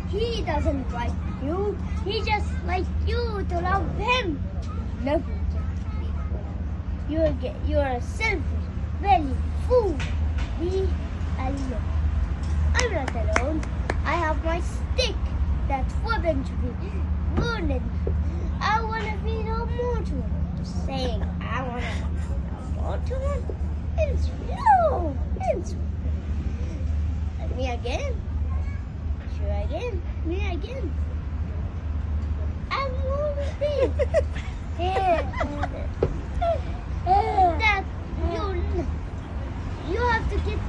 He doesn't like you. He just likes you to love him. Love people. You're a selfish, very fool. Be alone. I'm not alone. I have my stick that wouldn't be wounded. I want to be no more to him. Saying I want to be more to him. It's real. It's real. Me again. Sure again. Me again. I'm moving. That you have to get